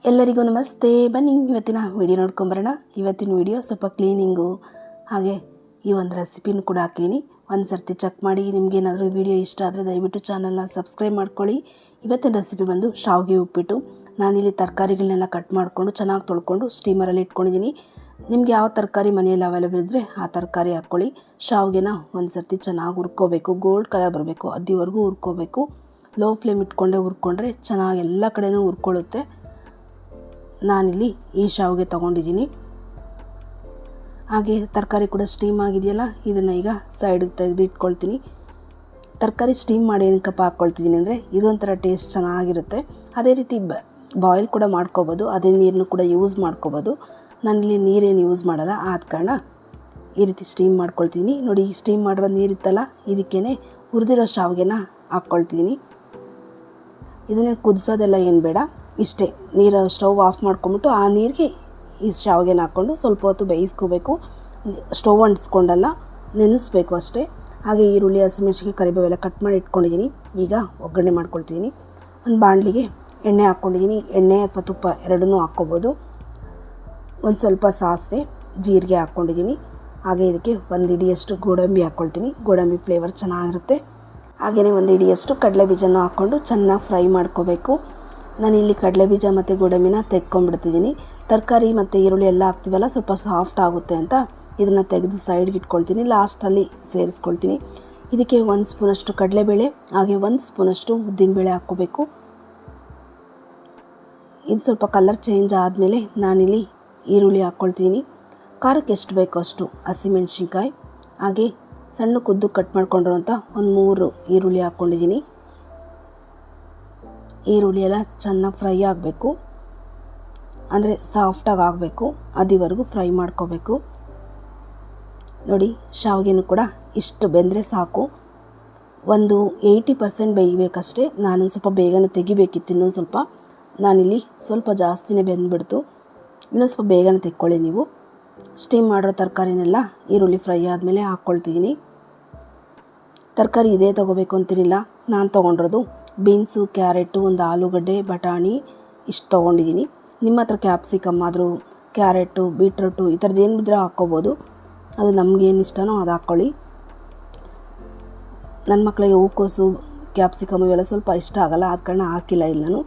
ಎಲ್ಲರಿಗೂ ನಮಸ್ತೆ. ಬನ್ನಿ ಇವತ್ತಿನ ವಿಡಿಯೋ ನೋಡ್ಕೊಂಬರೋಣ. ಇವತ್ತಿನ ವಿಡಿಯೋ ಸ್ವಲ್ಪ ಕ್ಲೀನಿಂಗು ಹಾಗೆ ಈ ಒಂದು ರೆಸಿಪಿನೂ ಕೂಡ ಹಾಕೀನಿ. ಒಂದು ಸರ್ತಿ ಚೆಕ್ ಮಾಡಿ. ನಿಮಗೇನಾದರೂ ವಿಡಿಯೋ ಇಷ್ಟ ಆದರೆ ದಯವಿಟ್ಟು ಚಾನಲ್ನ ಸಬ್ಸ್ಕ್ರೈಬ್ ಮಾಡ್ಕೊಳ್ಳಿ. ಇವತ್ತಿನ ರೆಸಿಪಿ ಬಂದು ಶಾವಿಗೆ ಉಪ್ಪಿಟ್ಟು. ನಾನಿಲ್ಲಿ ತರಕಾರಿಗಳನ್ನೆಲ್ಲ ಕಟ್ ಮಾಡಿಕೊಂಡು ಚೆನ್ನಾಗಿ ತೊಳ್ಕೊಂಡು ಸ್ಟೀಮರಲ್ಲಿ ಇಟ್ಕೊಂಡಿದ್ದೀನಿ. ನಿಮ್ಗೆ ಯಾವ ತರಕಾರಿ ಮನೆಯಲ್ಲಿ ಅವೈಲೇಬಲ್ ಇದ್ದರೆ ಆ ತರಕಾರಿ ಹಾಕ್ಕೊಳ್ಳಿ. ಶಾವಿಗೆನ ಒಂದು ಸರ್ತಿ ಚೆನ್ನಾಗಿ ಹುರ್ಕೋಬೇಕು. ಗೋಲ್ಡ್ ಕಲರ್ ಬರಬೇಕು, ಅದಿವರೆಗೂ ಹುರ್ಕೋಬೇಕು. ಲೋ ಫ್ಲೇಮ್ ಇಟ್ಕೊಂಡೇ ಹುರ್ಕೊಂಡ್ರೆ ಚೆನ್ನಾಗಿ ಎಲ್ಲ ಕಡೆಯೂ ಹುರ್ಕೊಳ್ಳುತ್ತೆ. ನಾನಿಲ್ಲಿ ಈ ಶಾವಿಗೆ ತೊಗೊಂಡಿದ್ದೀನಿ. ಹಾಗೆ ತರಕಾರಿ ಕೂಡ ಸ್ಟೀಮ್ ಆಗಿದೆಯಲ್ಲ, ಇದನ್ನು ಈಗ ಸೈಡಿಗೆ ತೆಗೆದು ಇಟ್ಕೊಳ್ತೀನಿ. ತರಕಾರಿ ಸ್ಟೀಮ್ ಮಾಡಿ ಏನಕ್ಕಪ್ಪ ಹಾಕ್ಕೊಳ್ತಿದ್ದೀನಿ ಅಂದರೆ ಇದೊಂಥರ ಟೇಸ್ಟ್ ಚೆನ್ನಾಗಿರುತ್ತೆ. ಅದೇ ರೀತಿ ಬಾಯ್ಲ್ ಕೂಡ ಮಾಡ್ಕೋಬೋದು. ಅದೇ ನೀರನ್ನು ಕೂಡ ಯೂಸ್ ಮಾಡ್ಕೋಬೋದು. ನಾನಿಲ್ಲಿ ನೀರೇನು ಯೂಸ್ ಮಾಡಲ್ಲ, ಆದ ಕಾರಣ ಈ ರೀತಿ ಸ್ಟೀಮ್ ಮಾಡ್ಕೊಳ್ತೀನಿ. ನೋಡಿ, ಈ ಸ್ಟೀಮ್ ಮಾಡಿರೋ ನೀರಿತ್ತಲ್ಲ, ಇದಕ್ಕೇ ಹುರಿದಿರೋ ಶಾವಿಗೆನ ಹಾಕ್ಕೊಳ್ತೀನಿ. ಇದನ್ನೇ ಕುದಿಸೋದೆಲ್ಲ ಏನು ಬೇಡ, ಇಷ್ಟೇ. ನೀರು ಸ್ಟವ್ ಆಫ್ ಮಾಡ್ಕೊಂಬಿಟ್ಟು ಆ ನೀರಿಗೆ ಈ ಶಾವಿಗೆನ ಹಾಕ್ಕೊಂಡು ಸ್ವಲ್ಪ ಹೊತ್ತು ಬೇಯಿಸ್ಕೋಬೇಕು. ಸ್ಟವ್ ಅಂಟಿಸ್ಕೊಂಡಲ್ಲ, ನೆನೆಸ್ಬೇಕು ಅಷ್ಟೇ. ಹಾಗೆ ಈರುಳ್ಳಿ, ಹಸಿಮೆಣ್ಸಿನ್ಕಾಯಿ, ಕರಿಬೇವೆಲ್ಲ ಕಟ್ ಮಾಡಿ ಇಟ್ಕೊಂಡಿದ್ದೀನಿ. ಈಗ ಒಗ್ಗರಣೆ ಮಾಡ್ಕೊಳ್ತಿದ್ದೀನಿ. ಒಂದು ಬಾಣಲಿಗೆ ಎಣ್ಣೆ ಹಾಕ್ಕೊಂಡಿದ್ದೀನಿ. ಎಣ್ಣೆ ಅಥವಾ ತುಪ್ಪ ಎರಡನ್ನೂ ಹಾಕ್ಕೋಬೋದು. ಒಂದು ಸ್ವಲ್ಪ ಸಾಸಿವೆ, ಜೀರಿಗೆ ಹಾಕ್ಕೊಂಡಿದ್ದೀನಿ. ಹಾಗೆ ಇದಕ್ಕೆ ಒಂದು ಹಿಡಿಯಷ್ಟು ಗೋಡಂಬಿ ಹಾಕ್ಕೊಳ್ತೀನಿ. ಗೋಡಂಬಿ ಫ್ಲೇವರ್ ಚೆನ್ನಾಗಿರುತ್ತೆ. ಹಾಗೆಯೇ ಒಂದು ಹಿಡಿಯಷ್ಟು ಕಡಲೆ ಬೀಜನೂ ಹಾಕ್ಕೊಂಡು ಚೆನ್ನಾಗಿ ಫ್ರೈ ಮಾಡ್ಕೋಬೇಕು. ನಾನಿಲ್ಲಿ ಕಡಲೆ ಬೀಜ ಮತ್ತು ಗೋಡಂಬಿನ ತೆಕ್ಕೊಂಡ್ಬಿಡ್ತಿದ್ದೀನಿ. ತರಕಾರಿ ಮತ್ತು ಈರುಳ್ಳಿ ಎಲ್ಲ ಹಾಕ್ತೀವಲ್ಲ, ಸ್ವಲ್ಪ ಸಾಫ್ಟ್ ಆಗುತ್ತೆ ಅಂತ ಇದನ್ನು ತೆಗೆದು ಸೈಡ್ಗೆ ಇಟ್ಕೊಳ್ತೀನಿ. ಲಾಸ್ಟಲ್ಲಿ ಸೇರಿಸ್ಕೊಳ್ತೀನಿ. ಇದಕ್ಕೆ 1 ಸ್ಪೂನಷ್ಟು ಕಡಲೆಬೇಳೆ ಹಾಗೆ 1 ಸ್ಪೂನಷ್ಟು ಉದ್ದಿನಬೇಳೆ ಹಾಕ್ಕೋಬೇಕು. ಇದು ಸ್ವಲ್ಪ ಕಲರ್ ಚೇಂಜ್ ಆದಮೇಲೆ ನಾನಿಲ್ಲಿ ಈರುಳ್ಳಿ ಹಾಕ್ಕೊಳ್ತೀನಿ. ಖಾರಕ್ಕೆ ಎಷ್ಟು ಬೇಕೋ ಅಷ್ಟು ಹಸಿಮೆಣ್ಸಿನ್ಕಾಯಿ ಹಾಗೆ ಸಣ್ಣ ಕುದ್ದು ಕಟ್ ಮಾಡ್ಕೊಂಡಿರೋಂಥ ಒಂದು 3 ಈರುಳ್ಳಿ ಹಾಕ್ಕೊಂಡಿದ್ದೀನಿ. ಈರುಳ್ಳಿ ಎಲ್ಲ ಚೆನ್ನಾಗಿ ಫ್ರೈ ಆಗಬೇಕು, ಅಂದರೆ ಸಾಫ್ಟಾಗಿ ಆಗಬೇಕು. ಅದಿವರೆಗೂ ಫ್ರೈ ಮಾಡ್ಕೋಬೇಕು. ನೋಡಿ, ಶಾವಿಗೆನೂ ಕೂಡ ಇಷ್ಟು ಬೆಂದರೆ ಸಾಕು. ಒಂದು 80% ಬೇಯಬೇಕಷ್ಟೇ. ನಾನು ಸ್ವಲ್ಪ ಬೇಗನೆ ತೆಗಿಬೇಕಿತ್ತು. ಇನ್ನೊಂದು ಸ್ವಲ್ಪ, ನಾನಿಲ್ಲಿ ಸ್ವಲ್ಪ ಜಾಸ್ತಿನೇ ಬೆಂದ್ಬಿಡ್ತು. ಇನ್ನೊಂದು ಸ್ವಲ್ಪ ಬೇಗನೆ ತೆಕ್ಕೊಳ್ಳಿ ನೀವು. ಸ್ಟೀಮ್ ಮಾಡಿರೋ ತರಕಾರಿನೆಲ್ಲ ಈರುಳ್ಳಿ ಫ್ರೈ ಆದಮೇಲೆ ಹಾಕ್ಕೊಳ್ತಿದ್ದೀನಿ. ತರಕಾರಿ ಇದೇ ತೊಗೋಬೇಕು ಅಂತಿರಲಿಲ್ಲ. ನಾನು ತೊಗೊಂಡಿರೋದು ಬೀನ್ಸು, ಕ್ಯಾರೆಟು, ಒಂದು ಆಲೂಗಡ್ಡೆ, ಬಟಾಣಿ ಇಷ್ಟು ತೊಗೊಂಡಿದ್ದೀನಿ. ನಿಮ್ಮ ಹತ್ರ ಕ್ಯಾಪ್ಸಿಕಮ್ ಆದರೂ, ಕ್ಯಾರೆಟು, ಬೀಟ್ರೂಟು ಈ ಥರದ್ದು ಏನು ಬಿದ್ದರೆ ಹಾಕ್ಕೋಬೋದು. ಅದು ನಮಗೇನು ಇಷ್ಟನೋ ಅದು ಹಾಕ್ಕೊಳ್ಳಿ. ನನ್ನ ಮಕ್ಕಳಿಗೆ ಹೂಕೋಸು, ಕ್ಯಾಪ್ಸಿಕಮ್ ಇವೆಲ್ಲ ಸ್ವಲ್ಪ ಇಷ್ಟ ಆಗೋಲ್ಲ, ಆದ ಕಾರಣ ಹಾಕಿಲ್ಲ ಇಲ್ಲಿ ನಾನು.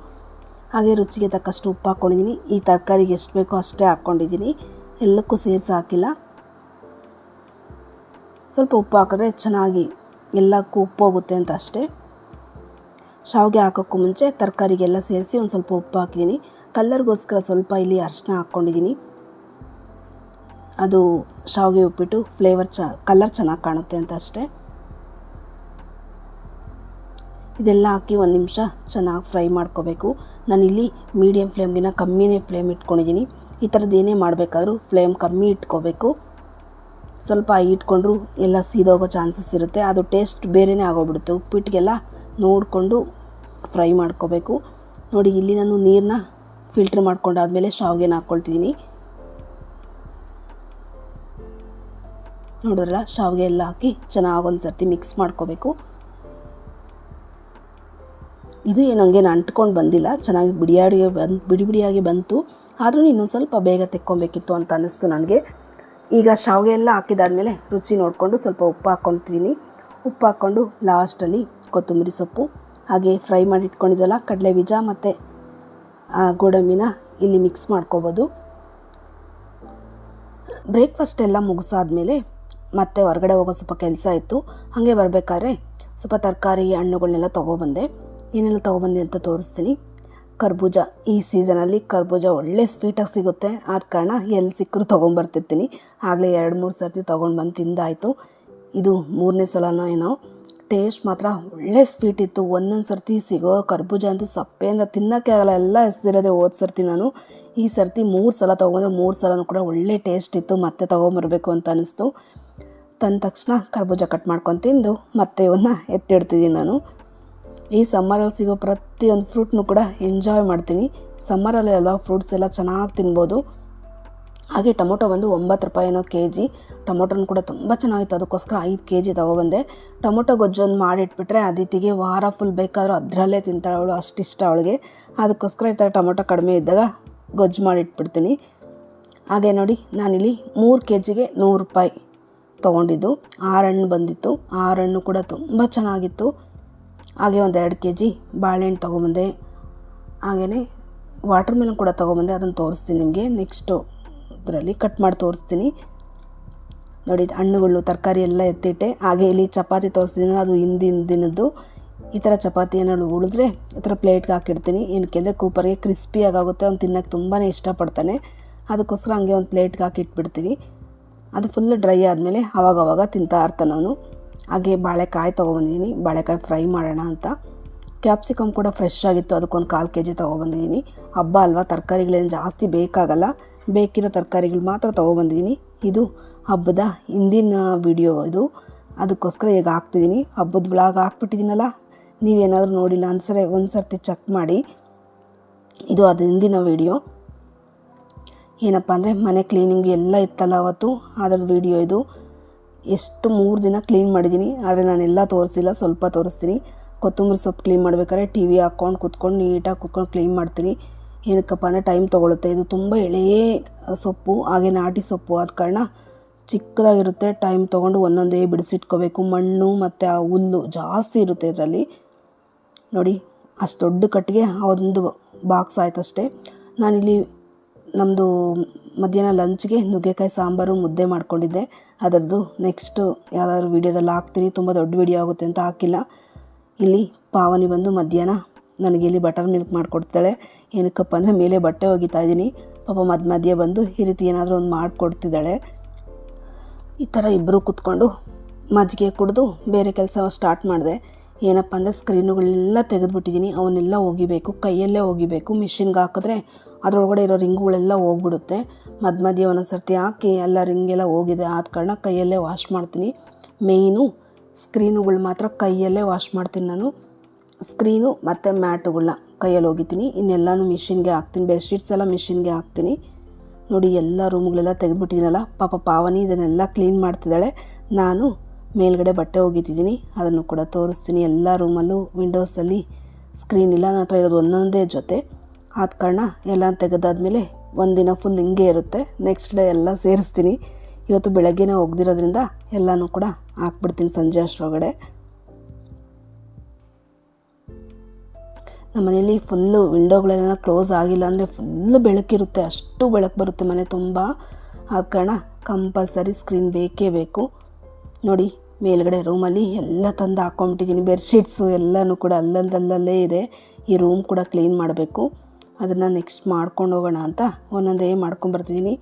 ಹಾಗೆ ರುಚಿಗೆ ತಕ್ಕಷ್ಟು ಉಪ್ಪು ಹಾಕ್ಕೊಂಡಿದ್ದೀನಿ. ಈ ತರಕಾರಿಗೆ ಎಷ್ಟು ಬೇಕೋ ಅಷ್ಟೇ ಹಾಕ್ಕೊಂಡಿದ್ದೀನಿ, ಎಲ್ಲಕ್ಕೂ ಸೇರಿಸಿ ಹಾಕಿಲ್ಲ. ಸ್ವಲ್ಪ ಉಪ್ಪು ಹಾಕಿದ್ರೆ ಚೆನ್ನಾಗಿ ಎಲ್ಲಕ್ಕೂ ಉಪ್ಪು ಹೋಗುತ್ತೆ ಅಂತ ಅಷ್ಟೇ. ಶಾವಿಗೆ ಹಾಕೋಕ್ಕೂ ಮುಂಚೆ ತರಕಾರಿಗೆಲ್ಲ ಸೇರಿಸಿ ಒಂದು ಸ್ವಲ್ಪ ಉಪ್ಪು ಹಾಕಿದ್ದೀನಿ. ಕಲ್ಲರ್ಗೋಸ್ಕರ ಸ್ವಲ್ಪ ಇಲ್ಲಿ ಅರಿಶಿನ ಹಾಕ್ಕೊಂಡಿದ್ದೀನಿ. ಅದು ಶಾವಿಗೆ ಉಪ್ಪಿಟ್ಟು ಫ್ಲೇವರ್ ಕಲರ್ ಚೆನ್ನಾಗಿ ಕಾಣುತ್ತೆ ಅಂತ ಅಷ್ಟೇ. ಇದೆಲ್ಲ ಹಾಕಿ 1 ನಿಮಿಷ ಚೆನ್ನಾಗಿ ಫ್ರೈ ಮಾಡ್ಕೋಬೇಕು. ನಾನಿಲ್ಲಿ ಮೀಡಿಯಮ್ ಫ್ಲೇಮ್ಗಿನ ಕಮ್ಮಿನೇ ಫ್ಲೇಮ್ ಇಟ್ಕೊಂಡಿದ್ದೀನಿ. ಈ ಥರದ್ದು ಏನೇ ಮಾಡಬೇಕಾದ್ರೂ ಫ್ಲೇಮ್ ಕಮ್ಮಿ ಇಟ್ಕೋಬೇಕು. ಸ್ವಲ್ಪ ಇಟ್ಕೊಂಡ್ರೂ ಎಲ್ಲ ಸೀದೋಗೋ ಚಾನ್ಸಸ್ ಇರುತ್ತೆ. ಅದು ಟೇಸ್ಟ್ ಬೇರೆಯೇ ಆಗೋಗ್ಬಿಡುತ್ತೆ. ಉಪ್ಪಿಟ್ಟಿಗೆಲ್ಲ ನೋಡಿಕೊಂಡು ಫ್ರೈ ಮಾಡ್ಕೋಬೇಕು. ನೋಡಿ, ಇಲ್ಲಿ ನಾನು ನೀರನ್ನ ಫಿಲ್ಟ್ರ್ ಮಾಡ್ಕೊಂಡಾದ್ಮೇಲೆ ಶಾವಿಗೆನ ಹಾಕ್ಕೊಳ್ತಿದ್ದೀನಿ. ನೋಡಿದ್ರಲ್ಲ, ಶಾವಿಗೆ ಎಲ್ಲ ಹಾಕಿ ಚೆನ್ನಾಗಿ ಒಂದು ಸರ್ತಿ ಮಿಕ್ಸ್ ಮಾಡ್ಕೋಬೇಕು. ಇದು ಏನು ಹಂಗೇನು ಅಂಟ್ಕೊಂಡು ಬಂದಿಲ್ಲ, ಚೆನ್ನಾಗಿ ಬಿಡಿಯಾಗಿ ಬಂತು. ಆದ್ರೂ ಇನ್ನೊಂದು ಸ್ವಲ್ಪ ಬೇಗ ತೆಕ್ಕೊಬೇಕಿತ್ತು ಅಂತ ಅನ್ನಿಸ್ತು ನನಗೆ. ಈಗ ಶಾವಿಗೆ ಎಲ್ಲ ಹಾಕಿದಾದ್ಮೇಲೆ ರುಚಿ ನೋಡಿಕೊಂಡು ಸ್ವಲ್ಪ ಉಪ್ಪು ಹಾಕ್ಕೊಳ್ತೀನಿ. ಉಪ್ಪು ಹಾಕ್ಕೊಂಡು ಲಾಸ್ಟಲ್ಲಿ ಕೊತ್ತಂಬರಿ ಸೊಪ್ಪು ಹಾಗೆ ಫ್ರೈ ಮಾಡಿ ಇಟ್ಕೊಂಡಿದ್ವಲ್ಲ ಕಡಲೆ ಬೀಜ ಮತ್ತು ಗೋಡಂಬಿನ ಇಲ್ಲಿ ಮಿಕ್ಸ್ ಮಾಡ್ಕೋಬೋದು. ಬ್ರೇಕ್ಫಾಸ್ಟ್ ಎಲ್ಲ ಮುಗಿಸಾದ್ಮೇಲೆ ಮತ್ತೆ ಹೊರಗಡೆ ಹೋಗೋ ಸ್ವಲ್ಪ ಕೆಲಸ ಇತ್ತು. ಹಾಗೆ ಬರಬೇಕಾದ್ರೆ ಸ್ವಲ್ಪ ತರಕಾರಿ, ಹಣ್ಣುಗಳನ್ನೆಲ್ಲ ತೊಗೊಬಂದೆ. ಏನೆಲ್ಲ ತೊಗೊಬಂದೆ ಅಂತ ತೋರಿಸ್ತೀನಿ. ಕರ್ಬೂಜ, ಈ ಸೀಸನಲ್ಲಿ ಕರ್ಬೂಜ ಒಳ್ಳೆ ಸ್ವೀಟಾಗಿ ಸಿಗುತ್ತೆ. ಆದ ಕಾರಣ ಎಲ್ಲಿ ಸಿಕ್ಕರೂ ತೊಗೊಂಬರ್ತಿರ್ತೀನಿ. ಆಗಲೇ 2-3 ಸರ್ತಿ ತೊಗೊಂಡು ಬಂದು ತಿಂದಾಯಿತು. ಇದು 3ನೇ ಸಲನೋ ಏನೋ. ಟೇಸ್ಟ್ ಮಾತ್ರ ಒಳ್ಳೆ ಸ್ವೀಟ್ ಇತ್ತು. ಒಂದೊಂದು ಸರ್ತಿ ಸಿಗೋ ಕರ್ಬೂಜ ಅಂತೂ ಸಪ್ಪೆ ಅಂದರೆ ತಿನ್ನೋಕ್ಕೆ ಆಗಲ್ಲ, ಎಲ್ಲ ಎಸ್ದಿರೋದೆ. ಹೋದ ಸರ್ತಿ ನಾನು, ಈ ಸರ್ತಿ 3 ಸಲ ತೊಗೊಂಡ್ರೆ 3 ಸಲನೂ ಕೂಡ ಒಳ್ಳೆ ಟೇಸ್ಟ್ ಇತ್ತು. ಮತ್ತೆ ತೊಗೊಂಬರ್ಬೇಕು ಅಂತ ಅನ್ನಿಸ್ತು. ತಂದ ತಕ್ಷಣ ಕರ್ಬೂಜ ಕಟ್ ಮಾಡ್ಕೊಂಡು ತಿಂದು ಮತ್ತೆ ಇವನ್ನ ಎತ್ತಿಡ್ತಿದ್ದೀನಿ ನಾನು. ಈ ಸಮ್ಮರಲ್ಲಿ ಸಿಗೋ ಪ್ರತಿಯೊಂದು ಫ್ರೂಟ್ನೂ ಕೂಡ ಎಂಜಾಯ್ ಮಾಡ್ತೀನಿ. ಸಮ್ಮರಲ್ಲಿ ಅಲ್ವಾ ಫ್ರೂಟ್ಸ್ ಎಲ್ಲ ಚೆನ್ನಾಗಿ ತಿನ್ಬೋದು. ಹಾಗೆ ಟೊಮೊಟೊ ಬಂದು 9 ರೂಪಾಯಿನೋ ಕೆಜಿ. ಟೊಮೊಟೊನೂ ಕೂಡ ತುಂಬ ಚೆನ್ನಾಗಿತ್ತು. ಅದಕ್ಕೋಸ್ಕರ 5 ಕೆಜಿ ತೊಗೊಬಂದೆ. ಟೊಮೊಟೊ ಗೊಜ್ಜೊಂದು ಮಾಡಿಟ್ಬಿಟ್ರೆ ಅದಿತಿಗೆ ವಾರ ಫುಲ್ ಬೇಕಾದರೂ ಅದರಲ್ಲೇ ತಿಂತಾಳೆ ಅವಳು, ಅಷ್ಟಿಷ್ಟ ಅವಳಿಗೆ. ಅದಕ್ಕೋಸ್ಕರ ಈ ಥರ ಟೊಮೊಟೊ ಕಡಿಮೆ ಇದ್ದಾಗ ಗೊಜ್ಜು ಮಾಡಿಟ್ಬಿಡ್ತೀನಿ. ಹಾಗೆ ನೋಡಿ ನಾನಿಲ್ಲಿ 3 kgಗೆ 100 ರೂಪಾಯಿ ತೊಗೊಂಡಿದ್ದು. 6 ಹಣ್ಣು ಬಂದಿತ್ತು. 6 ಹಣ್ಣು ಕೂಡ ತುಂಬ ಚೆನ್ನಾಗಿತ್ತು. ಹಾಗೆ ಒಂದು 2 kg ಬಾಳೆಹಣ್ಣು ತೊಗೊಂಬಂದೆ. ಹಾಗೆಯೇ ವಾಟರ್ ಮೆಲನ್ ಕೂಡ ತೊಗೊಂಬಂದೆ. ಅದನ್ನು ತೋರಿಸ್ತೀನಿ ನಿಮಗೆ ನೆಕ್ಸ್ಟು ಇದರಲ್ಲಿ ಕಟ್ ಮಾಡಿ ತೋರಿಸ್ತೀನಿ. ನೋಡಿ ಹಣ್ಣುಗಳು ತರಕಾರಿ ಎಲ್ಲ ಎತ್ತಿಟ್ಟೆ. ಹಾಗೆ ಇಲ್ಲಿ ಚಪಾತಿ ತೋರಿಸ್ತೀನಿ, ಅದು ಹಿಂದಿನ ದಿನದ್ದು. ಈ ಥರ ಚಪಾತಿ ಏನಾದ್ರು ಉಳಿದ್ರೆ ಈ ಥರ ಪ್ಲೇಟ್ಗೆ ಹಾಕಿಡ್ತೀನಿ. ಏನಕ್ಕೆ ಅಂದರೆ ಕೂಪರ್ಗೆ ಕ್ರಿಸ್ಪಿಯಾಗುತ್ತೆ, ಅವ್ನು ತಿನ್ನೋಕ್ಕೆ ತುಂಬಾ ಇಷ್ಟಪಡ್ತಾನೆ. ಅದಕ್ಕೋಸ್ಕರ ಹಂಗೆ ಒಂದು ಪ್ಲೇಟ್ಗೆ ಹಾಕಿಟ್ಬಿಡ್ತೀವಿ. ಅದು ಫುಲ್ ಡ್ರೈ ಆದಮೇಲೆ ಆವಾಗವಾಗ ತಿಂತಾ ಇರ್ತಾನೆ ಅವನು. ಹಾಗೆ ಬಾಳೆಕಾಯಿ ತೊಗೊಬಂದಿದ್ದೀನಿ, ಬಾಳೆಕಾಯಿ ಫ್ರೈ ಮಾಡೋಣ ಅಂತ. ಕ್ಯಾಪ್ಸಿಕಮ್ ಕೂಡ ಫ್ರೆಶ್ ಆಗಿತ್ತು, ಅದಕ್ಕೊಂದು 1/4 kg ತೊಗೊಬಂದಿದ್ದೀನಿ. ಹಬ್ಬ ಅಲ್ವಾ, ತರಕಾರಿಗಳೇನು ಜಾಸ್ತಿ ಬೇಕಾಗಲ್ಲ, ಬೇಕಿರೋ ತರಕಾರಿಗಳು ಮಾತ್ರ ತೊಗೊಬಂದಿದ್ದೀನಿ. ಇದು ಹಬ್ಬದ ಹಿಂದಿನ ವಿಡಿಯೋ ಇದು, ಅದಕ್ಕೋಸ್ಕರ ಈಗ ಹಾಕ್ತಿದ್ದೀನಿ. ಹಬ್ಬದ ವ್ಲಾಗ್ ಹಾಕ್ಬಿಟ್ಟಿದ್ದೀನಲ್ಲ, ನೀವೇನಾದರೂ ನೋಡಿಲ್ಲ ಅನ್ಸರೆ ಒಂದು ಸರ್ತಿ ಚೆಕ್ ಮಾಡಿ. ಇದು ಅದು ಹಿಂದಿನ ವಿಡಿಯೋ. ಏನಪ್ಪ ಅಂದರೆ ಮನೆ ಕ್ಲೀನಿಂಗ್ ಎಲ್ಲ ಇತ್ತಲ್ಲ ಅವತ್ತು, ಅದರ ವಿಡಿಯೋ ಇದು. ಎಷ್ಟು 3 ದಿನ ಕ್ಲೀನ್ ಮಾಡಿದ್ದೀನಿ, ಆದರೆ ನಾನೆಲ್ಲ ತೋರಿಸಿಲ್ಲ, ಸ್ವಲ್ಪ ತೋರಿಸ್ತೀನಿ. ಕೊತ್ತಂಬರಿ ಸೊಪ್ಪು ಕ್ಲೀನ್ ಮಾಡ್ಬೇಕಾದ್ರೆ ಟಿ ವಿ ಹಾಕ್ಕೊಂಡು ಕೂತ್ಕೊಂಡು ನೀಟಾಗಿ ಕೂತ್ಕೊಂಡು ಕ್ಲೀನ್ ಮಾಡ್ತೀನಿ. ಏನಕ್ಕಪ್ಪ ಅಂದರೆ ಟೈಮ್ ತೊಗೊಳುತ್ತೆ. ಇದು ತುಂಬ ಎಳೆಯ ಸೊಪ್ಪು, ಹಾಗೆ ನಾಟಿ ಸೊಪ್ಪು ಆದ ಕಾರಣ ಚಿಕ್ಕದಾಗಿರುತ್ತೆ. ಟೈಮ್ ತೊಗೊಂಡು ಒಂದೊಂದೇ ಬಿಡಿಸಿಟ್ಕೋಬೇಕು. ಮಣ್ಣು ಮತ್ತು ಆ ಹುಲ್ಲು ಜಾಸ್ತಿ ಇರುತ್ತೆ ಇದರಲ್ಲಿ. ನೋಡಿ ಅಷ್ಟು ದೊಡ್ಡ ಕಟ್ಟಿಗೆ ಒಂದು ಬಾಕ್ಸ್ ಆಯ್ತಷ್ಟೇ. ನಾನಿಲ್ಲಿ ನಮ್ಮದು ಮಧ್ಯಾಹ್ನ ಲಂಚ್ಗೆ ನುಗ್ಗೆಕಾಯಿ ಸಾಂಬಾರು ಮುದ್ದೆ ಮಾಡ್ಕೊಂಡಿದ್ದೆ. ಅದರದ್ದು ನೆಕ್ಸ್ಟು ಯಾವ್ದಾದ್ರು ವೀಡಿಯೋದಲ್ಲಿ ಹಾಕ್ತೀನಿ. ತುಂಬ ದೊಡ್ಡ ವೀಡಿಯೋ ಆಗುತ್ತೆ ಅಂತ ಹಾಕಿಲ್ಲ. ಇಲ್ಲಿ ಪಾವನಿ ಬಂದು ಮಧ್ಯಾಹ್ನ ನನಗೆ ಇಲ್ಲಿ ಬಟರ್ ಮಿಲ್ಕ್ ಮಾಡಿಕೊಡ್ತಾಳೆ. ಏನಕ್ಕಪ್ಪ ಅಂದರೆ ಮೇಲೆ ಬಟ್ಟೆ ಒಗಿತಾ ಇದ್ದೀನಿ. ಪಾಪ ಮಧ್ಯೆ ಬಂದು ಈ ರೀತಿ ಏನಾದರೂ ಒಂದು ಮಾಡಿಕೊಡ್ತಿದ್ದಾಳೆ. ಈ ಥರ ಇಬ್ಬರು ಕೂತ್ಕೊಂಡು ಮಜ್ಜಿಗೆ ಕುಡಿದು ಬೇರೆ ಕೆಲಸ ಸ್ಟಾರ್ಟ್ ಮಾಡಿದೆ. ಏನಪ್ಪ ಅಂದರೆ ಸ್ಕ್ರೀನುಗಳೆಲ್ಲ ತೆಗೆದುಬಿಟ್ಟಿದ್ದೀನಿ, ಅವನ್ನೆಲ್ಲ ಒಗಿಬೇಕು, ಕೈಯಲ್ಲೇ ಒಗಿಬೇಕು. ಮಿಷಿನ್ಗೆ ಹಾಕಿದ್ರೆ ಅದರೊಳಗಡೆ ಇರೋ ರಿಂಗುಗಳೆಲ್ಲ ಹೋಗ್ಬಿಡುತ್ತೆ. ಮಧ್ಯೆ ಒಂದೊಂದು ಸರ್ತಿ ಹಾಕಿ ಎಲ್ಲ ರಿಂಗೆಲ್ಲ ಹೋಗಿದೆ, ಆದ ಕಾರಣ ಕೈಯಲ್ಲೇ ವಾಶ್ ಮಾಡ್ತೀನಿ. ಮೇಯ್ನು ಸ್ಕ್ರೀನುಗಳು ಮಾತ್ರ ಕೈಯಲ್ಲೇ ವಾಶ್ ಮಾಡ್ತೀನಿ ನಾನು. ಸ್ಕ್ರೀನು ಮತ್ತು ಮ್ಯಾಟುಗಳನ್ನ ಕೈಯಲ್ಲಿ ಒಗಿತೀನಿ, ಇನ್ನೆಲ್ಲನೂ ಮಿಷಿನ್ಗೆ ಹಾಕ್ತೀನಿ. ಬೆಡ್ಶೀಟ್ಸ್ ಎಲ್ಲ ಮಿಷಿನ್ಗೆ ಹಾಕ್ತೀನಿ. ನೋಡಿ ಎಲ್ಲ ರೂಮ್ಗಳೆಲ್ಲ ತೆಗೆದುಬಿಟ್ಟಿದ್ದೀನಲ್ಲ, ಪಾಪ ಪಾವನಿ ಇದನ್ನೆಲ್ಲ ಕ್ಲೀನ್ ಮಾಡ್ತಿದ್ದಾಳೆ. ನಾನು ಮೇಲ್ಗಡೆ ಬಟ್ಟೆ ಒಗಿತಿದ್ದೀನಿ, ಅದನ್ನು ಕೂಡ ತೋರಿಸ್ತೀನಿ. ಎಲ್ಲ ರೂಮಲ್ಲೂ ವಿಂಡೋಸಲ್ಲಿ ಸ್ಕ್ರೀನ್ ಇಲ್ಲ, ನನ್ನ ಹತ್ರ ಇರೋದು ಒಂದೊಂದೇ ಜೊತೆ. ಆದ ಕಾರಣ ಎಲ್ಲ ತೆಗೆದಾದ್ಮೇಲೆ ಒಂದಿನ ಫುಲ್ ಹಿಂಗೆ ಇರುತ್ತೆ. ನೆಕ್ಸ್ಟ್ ಡೇ ಎಲ್ಲ ಸೇರಿಸ್ತೀನಿ. ಇವತ್ತು ಬೆಳಗ್ಗೆನೇ ಒಗ್ದಿರೋದ್ರಿಂದ ಎಲ್ಲನೂ ಕೂಡ ಹಾಕ್ಬಿಡ್ತೀನಿ ಸಂಜೆ ಅಷ್ಟರೊಳಗಡೆ. ನಮ್ಮ ಮನೇಲಿ ಫುಲ್ಲು ವಿಂಡೋಗಳೆಲ್ಲ ಕ್ಲೋಸ್ ಆಗಿಲ್ಲ ಅಂದರೆ ಫುಲ್ಲು ಬೆಳಕಿರುತ್ತೆ, ಅಷ್ಟು ಬೆಳಕು ಬರುತ್ತೆ ಮನೆ ತುಂಬ. ಆದ ಕಾರಣ ಕಂಪಲ್ಸರಿ ಸ್ಕ್ರೀನ್ ಬೇಕೇ ಬೇಕು. ನೋಡಿ ಮೇಲ್ಗಡೆ ರೂಮಲ್ಲಿ ಎಲ್ಲ ತಂದು ಹಾಕ್ಕೊಂಬಿಟ್ಟಿದ್ದೀನಿ. ಬೆಡ್ಶೀಟ್ಸು ಎಲ್ಲನೂ ಕೂಡ ಅಲ್ಲಲ್ಲೇ ಇದೆ. ಈ ರೂಮ್ ಕೂಡ ಕ್ಲೀನ್ ಮಾಡಬೇಕು. ಅದನ್ನು ನೆಕ್ಸ್ಟ್ ಮಾಡ್ಕೊಂಡು ಹೋಗೋಣ ಅಂತ ಒಂದೊಂದೇ ಮಾಡ್ಕೊಂಬರ್ತಿದ್ದೀನಿ.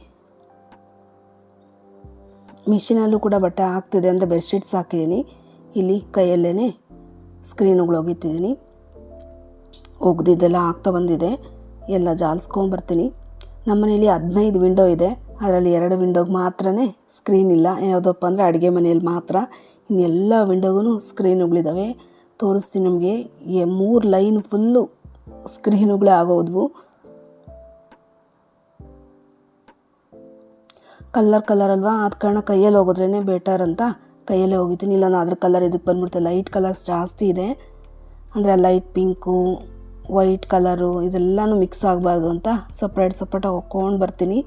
ಮಿಷಿನಲ್ಲೂ ಕೂಡ ಬಟ್ಟೆ ಹಾಕ್ತಿದೆ ಅಂದರೆ ಬೆಡ್ಶೀಟ್ಸ್ ಹಾಕಿದ್ದೀನಿ. ಇಲ್ಲಿ ಕೈಯಲ್ಲೇ ಸ್ಕ್ರೀನುಗಳು ಒಗಿತಿದ್ದೀನಿ. ಒಗ್ದಿದ್ದೆಲ್ಲ ಆಗ್ತಾ ಬಂದಿದೆ, ಎಲ್ಲ ಜಾಲಿಸ್ಕೊಂಬರ್ತೀನಿ. ನಮ್ಮ ಮನೇಲಿ 15 ವಿಂಡೋ ಇದೆ, ಅದರಲ್ಲಿ 2 ವಿಂಡೋಗೆ ಮಾತ್ರ ಸ್ಕ್ರೀನ್ ಇಲ್ಲ. ಯಾವುದಪ್ಪ ಅಂದರೆ ಅಡುಗೆ ಮನೆಯಲ್ಲಿ ಮಾತ್ರ. ಇನ್ನೆಲ್ಲ ವಿಂಡೋಗೂ ಸ್ಕ್ರೀನುಗಳಿದ್ದಾವೆ. ತೋರಿಸ್ತೀನಿ ನಮಗೆ. 3 ಲೈನ್ ಫುಲ್ಲು ಸ್ಕ್ರೀನುಗಳೇ ಆಗೋದ್ವು. ಕಲರ್ ಅಲ್ವಾ, ಆದ ಕಾರಣ ಕೈಯಲ್ಲಿ ಹೋಗೋದ್ರೇ ಬೆಟರ್ ಅಂತ ಕೈಯಲ್ಲೇ ಹೋಗಿದ್ದೀನಿ. ಇಲ್ಲ ನಾನು ಅದ್ರ ಕಲರ್ ಇದಕ್ಕೆ ಬಂದ್ಬಿಡ್ತೆ. ಲೈಟ್ ಕಲರ್ಸ್ ಜಾಸ್ತಿ ಇದೆ, ಅಂದರೆ ಲೈಟ್ ಪಿಂಕು, ವೈಟ್ ಕಲರು ಇದೆಲ್ಲನೂ ಮಿಕ್ಸ್ ಆಗಬಾರ್ದು ಅಂತ ಸಪ್ರೇಟಾಗಿ ಹೊಕ್ಕೊಂಡು ಬರ್ತೀನಿ.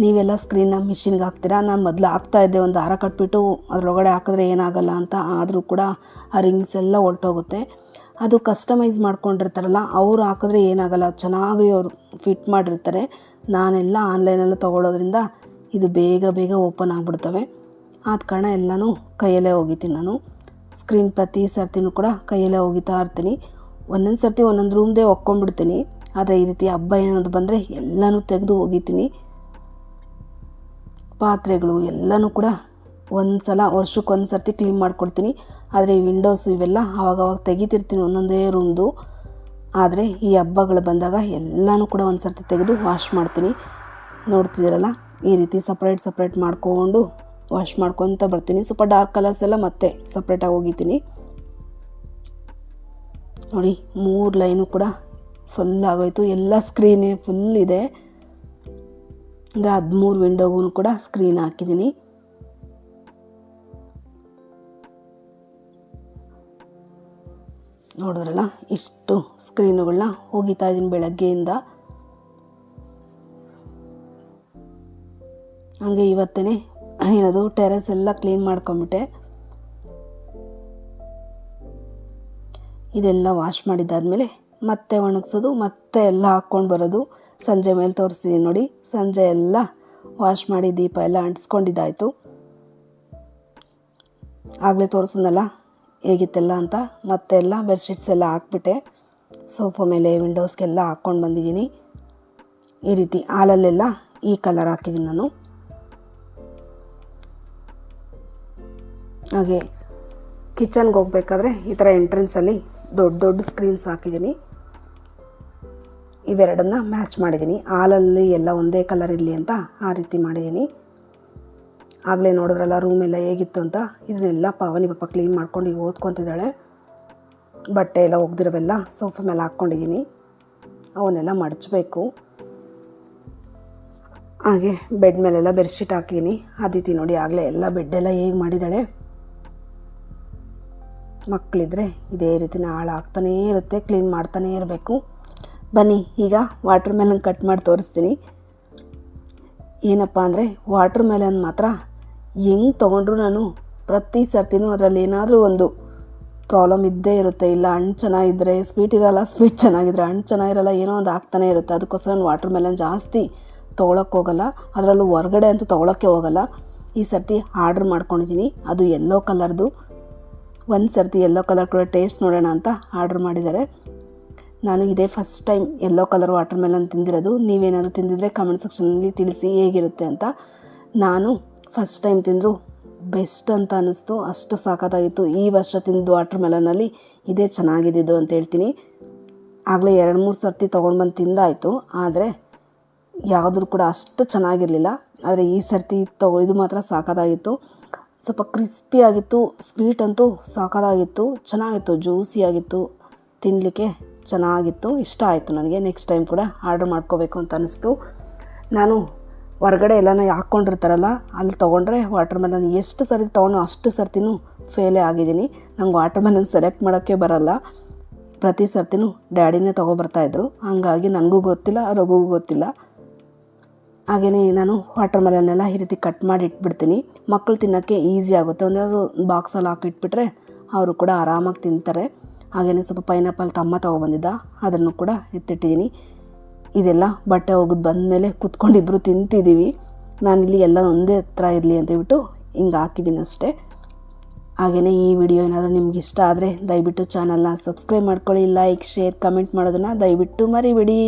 ನೀವೆಲ್ಲ ಸ್ಕ್ರೀನ್ನ ಮಿಷಿನ್ಗೆ ಹಾಕ್ತೀರಾ? ನಾನು ಮೊದಲು ಹಾಕ್ತಾಯಿದ್ದೆ, ಒಂದು ದಾರ ಕಟ್ಬಿಟ್ಟು ಅದರೊಳಗಡೆ ಹಾಕಿದ್ರೆ ಏನಾಗಲ್ಲ ಅಂತ. ಆದರೂ ಕೂಡ ಆ ರಿಂಗ್ಸ್ ಎಲ್ಲ ಹೊರಟೋಗುತ್ತೆ. ಅದು ಕಸ್ಟಮೈಸ್ ಮಾಡ್ಕೊಂಡಿರ್ತಾರಲ್ಲ, ಅವರು ಹಾಕಿದ್ರೆ ಏನಾಗಲ್ಲ, ಚೆನ್ನಾಗಿ ಅವರು ಫಿಟ್ ಮಾಡಿರ್ತಾರೆ. ನಾನೆಲ್ಲ ಆನ್ಲೈನಲ್ಲಿ ತೊಗೊಳೋದ್ರಿಂದ ಇದು ಬೇಗ ಓಪನ್ ಆಗಿಬಿಡ್ತವೆ. ಆದ ಕಾರಣ ಎಲ್ಲನೂ ಕೈಯಲ್ಲೇ ಒಗಿತೀನಿ ನಾನು. ಸ್ಕ್ರೀನ್ ಪ್ರತಿ ಸರ್ತಿನೂ ಕೂಡ ಕೈಯಲ್ಲೇ ಒಗಿತಾ ಇರ್ತೀನಿ. ಒಂದೊಂದು ಸರ್ತಿ ಒಂದೊಂದು ರೂಮ್ದೇ ಒಕ್ಕೊಂಡ್ಬಿಡ್ತೀನಿ. ಆದರೆ ಈ ರೀತಿ ಹಬ್ಬ ಏನಾದ್ರು ಬಂದರೆ ಎಲ್ಲನೂ ತೆಗೆದು ಒಗಿತೀನಿ. ಪಾತ್ರೆಗಳು ಎಲ್ಲನೂ ಕೂಡ ವರ್ಷಕ್ಕೊಂದು ಸರ್ತಿ ಕ್ಲೀನ್ ಮಾಡ್ಕೊಡ್ತೀನಿ. ಆದರೆ ಈ ವಿಂಡೋಸು ಇವೆಲ್ಲ ಆವಾಗವಾಗ ತೆಗಿತಿರ್ತೀನಿ ಒಂದೊಂದೇ ರೂಮ್ದು. ಆದರೆ ಈ ಹಬ್ಬಗಳು ಬಂದಾಗ ಎಲ್ಲನೂ ಕೂಡ ಒಂದು ಸರ್ತಿ ತೆಗೆದು ವಾಶ್ ಮಾಡ್ತೀನಿ. ನೋಡ್ತಿದ್ದೀರಲ್ಲ, ಈ ರೀತಿ ಸಪ್ರೇಟ್ ಮಾಡ್ಕೊಂಡು ವಾಶ್ ಮಾಡ್ಕೊತ ಬರ್ತೀನಿ. ಸ್ವಲ್ಪ ಡಾರ್ಕ್ ಕಲರ್ಸ್ ಎಲ್ಲ ಮತ್ತೆ ಸಪ್ರೇಟಾಗಿ ಒಗಿತೀನಿ. ನೋಡಿ 3 ಲೈನು ಕೂಡ ಫುಲ್ ಆಗೋಯ್ತು. ಎಲ್ಲ ಸ್ಕ್ರೀನೇ ಫುಲ್ ಇದೆ. ಅಂದರೆ 13 ವಿಂಡೋಗೂ ಕೂಡ ಸ್ಕ್ರೀನ್ ಹಾಕಿದ್ದೀನಿ. ನೋಡಿದ್ರಲ್ಲ, ಇಷ್ಟು ಸ್ಕ್ರೀನುಗಳನ್ನ ಒಗಿತಾ ಇದ್ದೀನಿ ಬೆಳಗ್ಗೆಯಿಂದ. ಹಾಗೆ ಇವತ್ತೇ ಏನದು ಟೆರೆಸ್ ಎಲ್ಲ ಕ್ಲೀನ್ ಮಾಡ್ಕೊಂಬಿಟ್ಟೆ. ಇದೆಲ್ಲ ವಾಶ್ ಮಾಡಿದ್ದಾದಮೇಲೆ ಮತ್ತೆ ಒಣಗಿಸೋದು, ಮತ್ತೆ ಎಲ್ಲ ಹಾಕ್ಕೊಂಡು ಬರೋದು. ಸಂಜೆ ಮೇಲೆ ತೋರಿಸ್ತೀನಿ ನೋಡಿ, ಸಂಜೆ ಎಲ್ಲ ವಾಶ್ ಮಾಡಿ ದೀಪ ಎಲ್ಲ ಅಂಟಿಸ್ಕೊಂಡಿದ್ದಾಯಿತು. ಆಗಲೇ ತೋರಿಸಿದ್ನಲ್ಲ ಹೇಗಿತ್ತೆಲ್ಲ ಅಂತ. ಮತ್ತೆ ಎಲ್ಲ ಬೆಡ್ಶೀಟ್ಸ್ ಎಲ್ಲ ಹಾಕ್ಬಿಟ್ಟೆ. ಸೋಫಾ ಮೇಲೆ ವಿಂಡೋಸ್ಗೆಲ್ಲ ಹಾಕ್ಕೊಂಡು ಬಂದಿದ್ದೀನಿ. ಈ ರೀತಿ ಹಾಲಲ್ಲೆಲ್ಲ ಈ ಕಲರ್ ಹಾಕಿದ್ದೀನಿ ನಾನು. ಹಾಗೆ ಕಿಚನ್ಗೆ ಹೋಗ್ಬೇಕಾದ್ರೆ ಈ ಥರ ಎಂಟ್ರೆನ್ಸಲ್ಲಿ ದೊಡ್ಡ ದೊಡ್ಡ ಸ್ಕ್ರೀನ್ಸ್ ಹಾಕಿದ್ದೀನಿ. ಇವೆರಡನ್ನ ಮ್ಯಾಚ್ ಮಾಡಿದ್ದೀನಿ. ಹಾಲಲ್ಲಿ ಎಲ್ಲ ಒಂದೇ ಕಲರ್ ಇರಲಿ ಅಂತ ಆ ರೀತಿ ಮಾಡಿದ್ದೀನಿ. ಆಗಲೇ ನೋಡಿದ್ರಲ್ಲ ರೂಮೆಲ್ಲ ಹೇಗಿತ್ತು ಅಂತ. ಇದನ್ನೆಲ್ಲ ಪಾವನಿ ಪಾಪ ಕ್ಲೀನ್ ಮಾಡ್ಕೊಂಡು ಈಗ ಓದ್ಕೊತಿದ್ದಾಳೆ. ಬಟ್ಟೆ ಎಲ್ಲ ಒಗ್ದಿರೋವೆಲ್ಲ ಸೋಫಾ ಮೇಲೆ ಹಾಕ್ಕೊಂಡಿದ್ದೀನಿ, ಅವನ್ನೆಲ್ಲ ಮಡಚಬೇಕು. ಹಾಗೆ ಬೆಡ್ ಮೇಲೆಲ್ಲ ಬೆಡ್ಶೀಟ್ ಹಾಕಿದ್ದೀನಿ. ಆದಿತಿ ನೋಡಿ ಆಗಲೇ ಎಲ್ಲ ಬೆಡ್ಡೆಲ್ಲ ಹೇಗೆ ಮಾಡಿದ್ದಾಳೆ. ಮಕ್ಕಳಿದ್ರೆ ಇದೇ ರೀತಿನ ಹಾಳಾಗ್ತಾನೇ ಇರುತ್ತೆ, ಕ್ಲೀನ್ ಮಾಡ್ತಾನೇ ಇರಬೇಕು. ಬನ್ನಿ ಈಗ ವಾಟರ್ ಮೆಲನ್ ಕಟ್ ಮಾಡಿ ತೋರಿಸ್ತೀನಿ. ಏನಪ್ಪ ಅಂದರೆ ವಾಟರ್ ಮೆಲನ್ ಮಾತ್ರ ಹೆಂಗೆ ತೊಗೊಂಡ್ರು ನಾನು ಪ್ರತಿ ಸರ್ತಿನೂ ಅದರಲ್ಲಿ ಏನಾದರೂ ಒಂದು ಪ್ರಾಬ್ಲಮ್ ಇದ್ದೇ ಇರುತ್ತೆ. ಇಲ್ಲ ಹಣ್ಣು ಚೆನ್ನಾಗಿದ್ದರೆ ಸ್ವೀಟ್ ಇರೋಲ್ಲ, ಸ್ವೀಟ್ ಚೆನ್ನಾಗಿದ್ರೆ ಹಣ್ಣು ಚೆನ್ನಾಗಿರಲ್ಲ, ಏನೋ ಒಂದು ಆಗ್ತಾನೇ ಇರುತ್ತೆ. ಅದಕ್ಕೋಸ್ಕರ ನಾನು ವಾಟರ್ ಮೆಲನ್ ಜಾಸ್ತಿ ತೊಗೊಳಕ್ಕೆ ಹೋಗಲ್ಲ, ಅದರಲ್ಲೂ ಹೊರಗಡೆ ಅಂತೂ ತೊಗೊಳಕ್ಕೆ ಹೋಗಲ್ಲ. ಈ ಸರ್ತಿ ಆರ್ಡ್ರ್ ಮಾಡ್ಕೊಂಡಿದ್ದೀನಿ, ಅದು ಯೆಲ್ಲೋ ಕಲರ್ದು. ಒಂದು ಸರ್ತಿ ಯೆಲ್ಲೋ ಕಲರ್ ಕೂಡ ಟೇಸ್ಟ್ ನೋಡೋಣ ಅಂತ ಆರ್ಡ್ರ್ ಮಾಡಿದ್ದಾರೆ. ನಾನು ಇದೇ first time yellow colour watermelon ತಿಂದಿರೋದು. ನೀವೇನಾದರೂ ತಿಂದಿದ್ರೆ ಕಮೆಂಟ್ ಸೆಕ್ಷನಲ್ಲಿ ತಿಳಿಸಿ ಹೇಗಿರುತ್ತೆ ಅಂತ. ನಾನು ಫಸ್ಟ್ ಟೈಮ್ ತಿಂದರೂ ಬೆಸ್ಟ್ ಅಂತ ಅನ್ನಿಸ್ತು, ಅಷ್ಟು ಸಾಕಾಗಿತ್ತು. ಈ ವರ್ಷ ತಿಂದು ವಾಟರ್ ಮೆಲನಲ್ಲಿ ಇದೇ ಚೆನ್ನಾಗಿದ್ದು ಅಂತ ಹೇಳ್ತೀನಿ. ಆಗಲೇ 2-3 ಸರ್ತಿ ತೊಗೊಂಡು ಬಂದು ತಿಂದಾಯಿತು, ಆದರೆ ಯಾವುದ್ರೂ ಕೂಡ ಅಷ್ಟು ಚೆನ್ನಾಗಿರಲಿಲ್ಲ. ಆದರೆ ಈ ಸರ್ತಿ ಇದು ಮಾತ್ರ ಸಾಕಾಗಿತ್ತು. ಸ್ವಲ್ಪ ಕ್ರಿಸ್ಪಿ ಆಗಿತ್ತು, ಸ್ವೀಟ್ ಅಂತೂ ಸಾಕಾಗಿತ್ತು, ಚೆನ್ನಾಗಿತ್ತು, ಜ್ಯೂಸಿಯಾಗಿತ್ತು, ತಿನ್ನಲಿಕ್ಕೆ ಚೆನ್ನಾಗಿತ್ತು, ಇಷ್ಟ ಆಯಿತು ನನಗೆ. ನೆಕ್ಸ್ಟ್ ಟೈಮ್ ಕೂಡ ಆರ್ಡ್ರ್ ಮಾಡ್ಕೋಬೇಕು ಅಂತ ಅನ್ನಿಸ್ತು. ನಾನು ಹೊರಗಡೆ ಎಲ್ಲನ ಹಾಕ್ಕೊಂಡಿರ್ತಾರಲ್ಲ ಅಲ್ಲಿ ತೊಗೊಂಡ್ರೆ ವಾಟರ್ ಮೆಲನ್ ಎಷ್ಟು ಸರ್ತಿ ತೊಗೊಂಡು ಅಷ್ಟು ಸರ್ತಿನೂ ಫೇಲೇ ಆಗಿದ್ದೀನಿ. ನಂಗೆ ವಾಟರ್ ಮೆಲನ್ ಸೆಲೆಕ್ಟ್ ಮಾಡೋಕ್ಕೆ ಬರಲ್ಲ. ಪ್ರತಿ ಸರ್ತಿನೂ ಡ್ಯಾಡಿನೇ ತೊಗೊಬರ್ತಾಯಿದ್ರು, ಹಾಗಾಗಿ ನನಗೂ ಗೊತ್ತಿಲ್ಲ, ರಘುಗೂ ಗೊತ್ತಿಲ್ಲ. ಹಾಗೆಯೇ ನಾನು ವಾಟರ್ ಮೆಲನ್ನೆಲ್ಲ ಈ ರೀತಿ ಕಟ್ ಮಾಡಿ ಇಟ್ಬಿಡ್ತೀನಿ. ಮಕ್ಕಳು ತಿನ್ನೋಕ್ಕೆ ಈಸಿ ಆಗುತ್ತೆ. ಒಂದಾದರೂ ಬಾಕ್ಸಲ್ಲಿ ಹಾಕಿಟ್ಬಿಟ್ರೆ ಅವರು ಕೂಡ ಆರಾಮಾಗಿ ತಿಂತಾರೆ. ಹಾಗೆಯೇ ಸ್ವಲ್ಪ ಪೈನಾಪಲ್ ತಮ್ಮ ತೊಗೊಬಂದಿದ್ದ, ಅದನ್ನು ಕೂಡ ಎತ್ತಿಟ್ಟಿದ್ದೀನಿ. ಇದೆಲ್ಲ ಬಟ್ಟೆ ಒಗೆದು ಬಂದಮೇಲೆ ಕೂತ್ಕೊಂಡಿಬ್ಬರು ತಿಂತಿದ್ದೀವಿ. ನಾನಿಲ್ಲಿ ಎಲ್ಲ ಒಂದೇ ಹತ್ರ ಇರಲಿ ಅಂತೇಳ್ಬಿಟ್ಟು ಹಿಂಗೆ ಹಾಕಿದ್ದೀನಿ ಅಷ್ಟೇ. ಹಾಗೆಯೇ ಈ ವಿಡಿಯೋ ಏನಾದರೂ ನಿಮ್ಗೆ ಇಷ್ಟ ಆದರೆ ದಯವಿಟ್ಟು ಚಾನಲ್ನ ಸಬ್ಸ್ಕ್ರೈಬ್ ಮಾಡ್ಕೊಳ್ಳಿ. ಲೈಕ್, ಶೇರ್, ಕಮೆಂಟ್ ಮಾಡೋದನ್ನು ದಯವಿಟ್ಟು ಮರಿಬೇಡಿ.